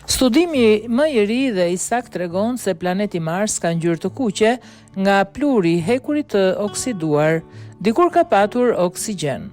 Studimi më i ri dhe i saktë tregon se planeti Mars ka ngjyrë të kuqe nga pluri i hekurit të oksiduar, dikur ka patur oksigjen.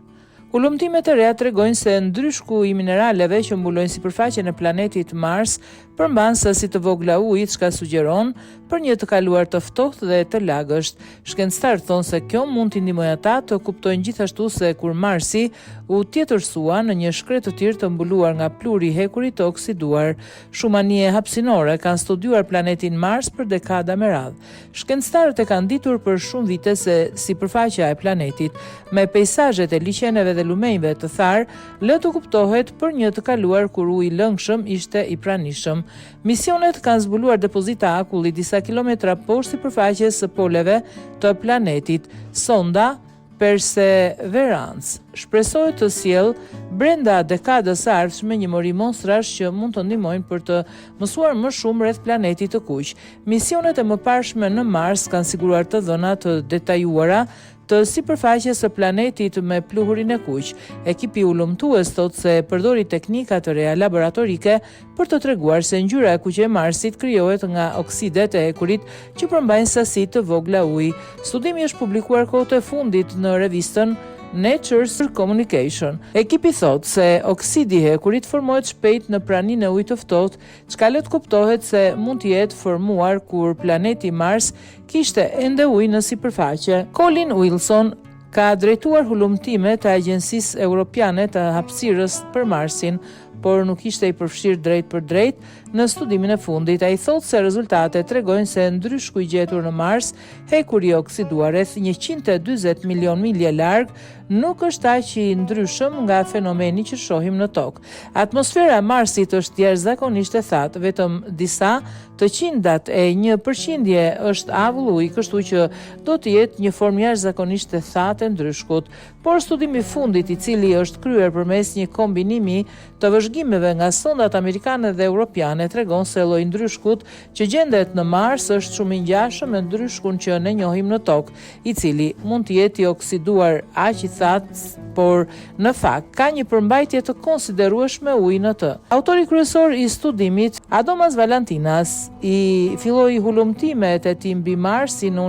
Ulëmtimet e reja tregojnë se ndryshku i mineraleve që mbulojnë sipërfaqen e planetit Mars përmban sasi të vogla ujit, çka sugjeron për një të kaluar të ftohtë dhe të lagësht. Shkencëtarët thonë se kjo mund t'i ndihmojë ata të kuptojnë gjithashtu se kur Marsi u tjetërsua në një shkret të tillë të mbuluar nga pluri i hekurit të oksiduar, shumë anije hapësinore kanë studiuar planetin Mars për dekada me radhë. Shkencëtarët e kanë ditur për shumë vite se sipërfaqja e planetit me peizazhet e liqeneve dhe lumenjve të tharë lë të kuptohet për një të kaluar kur uji i lëngshëm ishte i pranishëm. Misionet kanë zbuluar depozita akulli disa kilometra poshtë sipërfaqes së poleve të planetit. Sonda Perseverance shpresohet të sjellë brenda dekadës së ardhshme një mori monstrash që mund të ndihmojnë për të mësuar më shumë rreth planetit të kuq. Misionet e mëparshme në Mars kanë siguruar të dhëna të detajuara të sipërfaqes së planetit me pluhurin e kuq. Ekipi ulëmtues thotë se përdori teknika të reja laboratorike për të treguar se ngjyra e kuqe e Marsit krijohet nga oksidet e hekurit që përmbajnë sasi të vogla uji. Studimi është publikuar kohët e fundit në revistën Nature Communication. Ekipi thotë se oksidi i hekurit formohet shpejt në praninë e ujit të ftohtë, çka le të kuptohet se mund të jetë formuar kur planeti Mars kishte ende ujë në sipërfaqe. Colin Wilson ka drejtuar hulumtime të Agjencisë Europiane të Hapësirës për Marsin, por nuk ishte i përfshirë drejt për drejt në studimin e fundit. Ai thotë se rezultatet tregojnë se ndryshku i gjetur në Mars, hekuri i oksiduar rreth 140 milion milje larg, nuk është aq i ndryshëm nga fenomeni që shohim në tokë. Atmosfera e Marsit është jashtëzakonisht e thatë, vetëm disa të qindat e 1% është avull uji, kështu që do të jetë një formë jashtëzakonisht e thatë e ndryshkut. Por studimi i fundit, i cili është kryer përmes një kombinimi të vëzhgimeve nga sondat amerikane dhe europiane, tregon se lloji i ndryshkut që gjendet në Mars është shumë i ngjashëm me ndryshkun që ne njohim në tokë, i cili mund të jetë i oksiduar aq i thatë, por në fakt ka një përmbajtje të konsiderueshme uji në të. Autori kryesor i studimit, Adomas Valantinas, i filloi hulumtimet e tij mbi Marsin në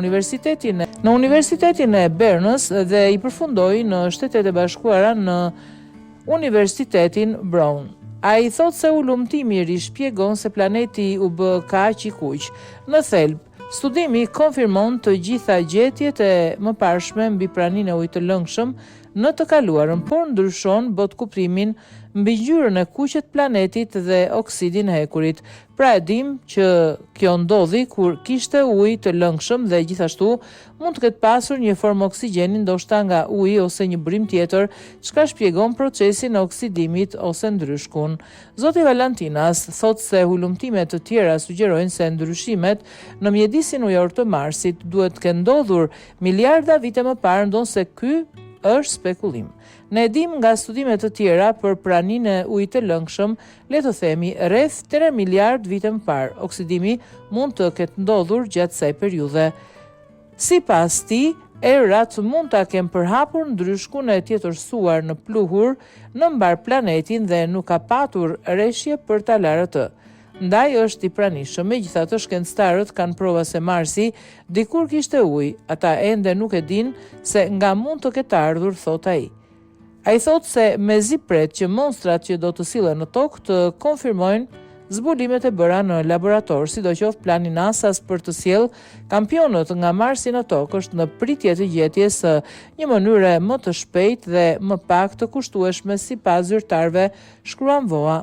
Universitetin e Bernës dhe i përfundoi në Shtetet e Bashkuara në Universitetin Brown. Ai thotë se ulëmtimi i ri shpjegon se planeti u bë kaq i kuq. Në thelb, studimi konfirmon të gjitha gjetjet e mëparshme mbi praninë e ujit të lëngshëm në të kaluarën, por ndryshon botkuprimin mbi ngjyrën e kuqe të planetit dhe oksidin e hekurit. Pra e dim që kjo ndodhi kur kishte ujë të lëngshëm dhe gjithashtu mund të ketë pasur një formë oksigjeni, ndoshta nga uji ose një brim tjetër, çka shpjegon procesin e oksidimit ose ndryshkun. Zoti Valantinas thotë se hulumtime të tjera sugjerojnë se ndryshimet në mjedisin ujor të Marsit duhet të kenë ndodhur miliarda vite më parë, ndonse ky është spekullim. Ne dim nga studime të tjera për praninë e ujit të lëngshëm, le të themi rreth 3 miliard vite më parë. Oksidimi mund të ketë ndodhur gjatë kësaj periudhe. Sipas tij, erat mund ta kenë përhapur ndryshkun e tjetërsuar në pluhur në mbar planetin dhe nuk ka patur rreshje për ta larë atë. Ndaj është i pranishëm. Megjithatë, shkencëtarët kanë prova se Marsi dikur kishte ujë. Ata ende nuk e dinë se nga mund të ketë ardhur, thot ai. Ai thotë se mezi pret që monstrat që do të sillen në tokë të konfirmojnë zbulimet e bëra në laborator, sidoqoftë plani NASA-s për të sjellë kampionët nga Marsi në tokë është në pritje të gjetjes së një mënyre më të shpejtë dhe më pak të kushtueshme sipas zyrtarëve, shkruan VOA.